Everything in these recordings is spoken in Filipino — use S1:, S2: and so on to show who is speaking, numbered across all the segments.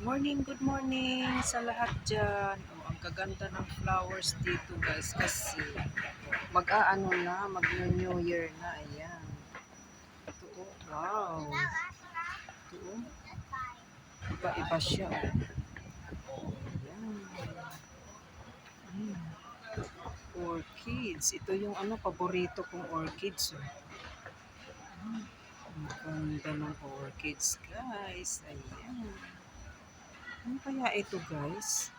S1: Good morning sa lahat dyan. Oh, ang kaganda ng flowers dito guys kasi mag-aano na, mag-New Year na. Ayan. Ito oh, wow. Ito oh, iba-iba siya. Oh. Ayan. Hmm. Orchids. Ito yung paborito kong orchids. Oh. Ang ganda ng orchids guys. Ayan. Ano kaya ito guys?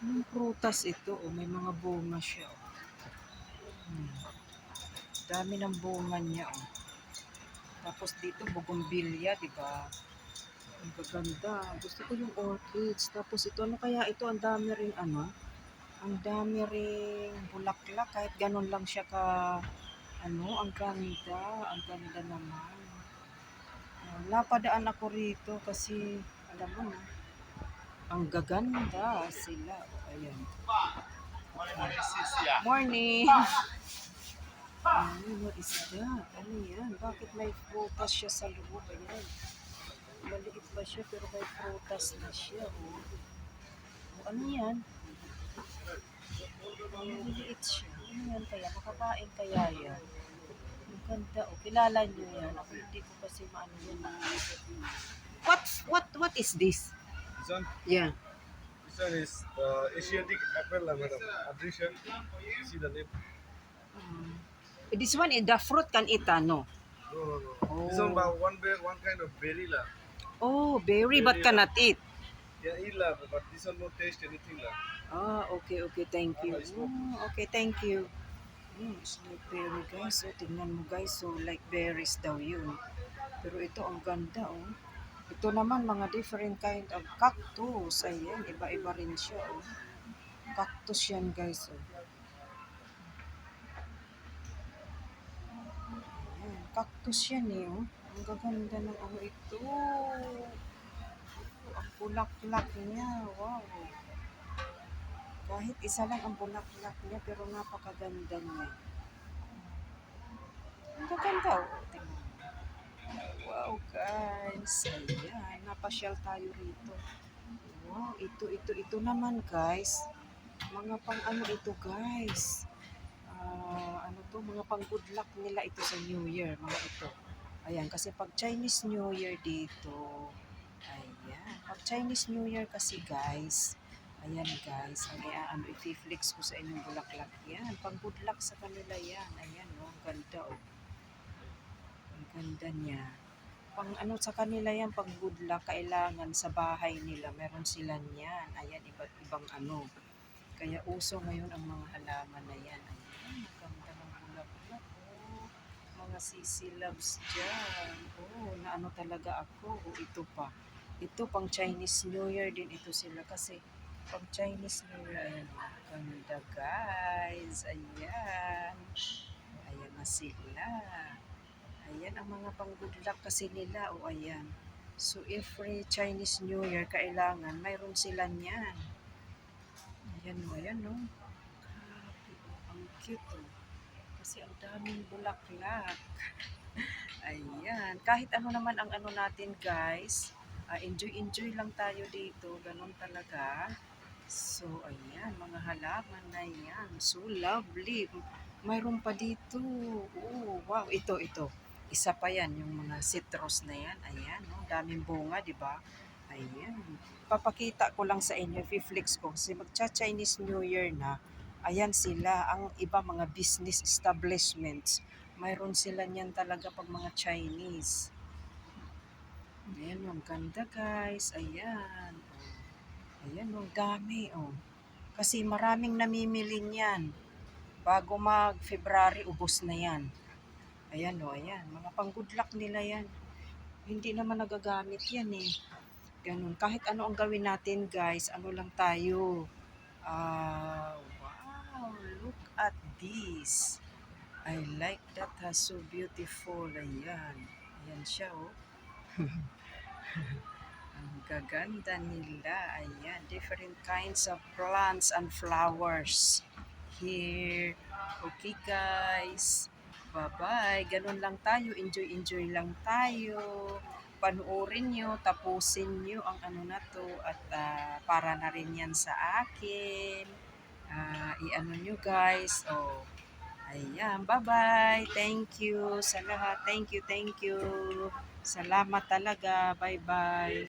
S1: Anong prutas ito? Oh, may mga bunga siya. Hmm. Dami ng bunga niya. Oh. Tapos dito, bougainvillea, di ba? Ang gaganda. Gusto ko yung orchids. Tapos ito, ano kaya ito? Ang dami ring ang dami ring bulaklak. Kahit ganun lang siya ang ganda. Ang ganda naman. Napadaan ako rito kasi, alam mo na, ang gaganda sila. Ayan. Morning! What is that? Ano yan? Bakit may prutas siya sa loob? Ayan. Maliit pa siya pero may prutas na siya. Oh. Oh, ano yan? Maliliit siya. Ano yan kaya? Makakain kaya yan? Ang ganda. Oh. Kilala niyo yan. Ako hindi ko kasi maano yan. What is this?
S2: This one?
S1: Yeah.
S2: This one is Asiatic apple, madam. Addition. See the name?
S1: This one is the fruit can eat, no?
S2: No.
S1: Oh.
S2: This one, one kind of berry lah.
S1: Oh, berry but cannot eat.
S2: Yeah, eat lah, but this one no taste anything lah.
S1: Okay, thank you. Okay, thank you. It's like berry guys. So, tingnan mo guys. So, like berries daw yun. Pero ito, ang ganda oh. Ito naman, mga different kind of cactus. Ayan, iba-iba rin siya oh. Cactus yan guys oh. Ayan, cactus yan eh oh. Ang gaganda ng ito. Ang bulaklak niya. Wow. Kahit isa lang ang bulaklak niya, pero napakaganda niya. Ang gaganda oh. Tingnan. Wow guys. Ayan, napasyal tayo rito. Wow, ito naman guys. Mga pang ano ito guys. Mga pang good luck nila ito sa New Year, mga ito. Ayan, kasi pag Chinese New Year dito, ayan, pag Chinese New Year kasi guys, ayan guys, i-flex ko sa inyong bulaklak yan. Pang good luck sa kanila yan. Ayan, oh, ang ganda oh. Ang ganda niya. Pang ano sa kanila yan, pag good luck, kailangan sa bahay nila, meron sila niyan. Ayan, iba't ibang ano. Kaya uso ngayon ang mga halaman na yan. Ayan, maganda ng bulaklak. Oh, mga sisilabs dyan. Oh, naano talaga ako. Oh, ito pa. Ito pang Chinese New Year din ito sila kasi pang Chinese New Year. Ayan, maganda guys. Ayan. Ayan na sila. Ayan ang mga pang good luck kasi nila. O ayan. So every Chinese New Year, kailangan mayroon sila niyan. Ayan no. Grabe, ang cute oh. Kasi ang daming bulaklak. Ayan. Kahit ano naman ang ano natin guys, enjoy lang tayo dito. Ganon talaga. So, ayan, mga halaman na yan. So lovely. Mayroon pa dito. Oh, wow, ito. Isa pa yan, yung mga citrus na yan. Ayan, no? Daming bunga, di ba? Ayan. Papakita ko lang sa inyo, i-flex ko. Kasi magcha-Chinese New Year na. Ayan sila, ang iba mga business establishments. Mayroon sila niyan talaga pag mga Chinese. Ayan, ang ganda guys. Ayan. Ayan, ang dami. Oh. Kasi maraming namimili niyan. Bago mag-February, ubos na yan. Ayan o, ayan. Mga pang-good luck nila yan. Hindi naman nagagamit yan eh. Ganun. Kahit ano ang gawin natin guys, ano lang tayo. Wow, look at this. I like that. So beautiful. Ayan. Ayan siya oh. Ang gaganda nila. Ayan. Different kinds of plants and flowers. Here. Okay guys. Bye-bye. Ganun lang tayo. Enjoy lang tayo. panoorin nyo, tapusin nyo ang ano na to at para na rin yan sa akin. I-ano nyo guys. Oh, ayan, bye-bye. Thank you sa lahat. Thank you, thank you. Salamat talaga. Bye-bye.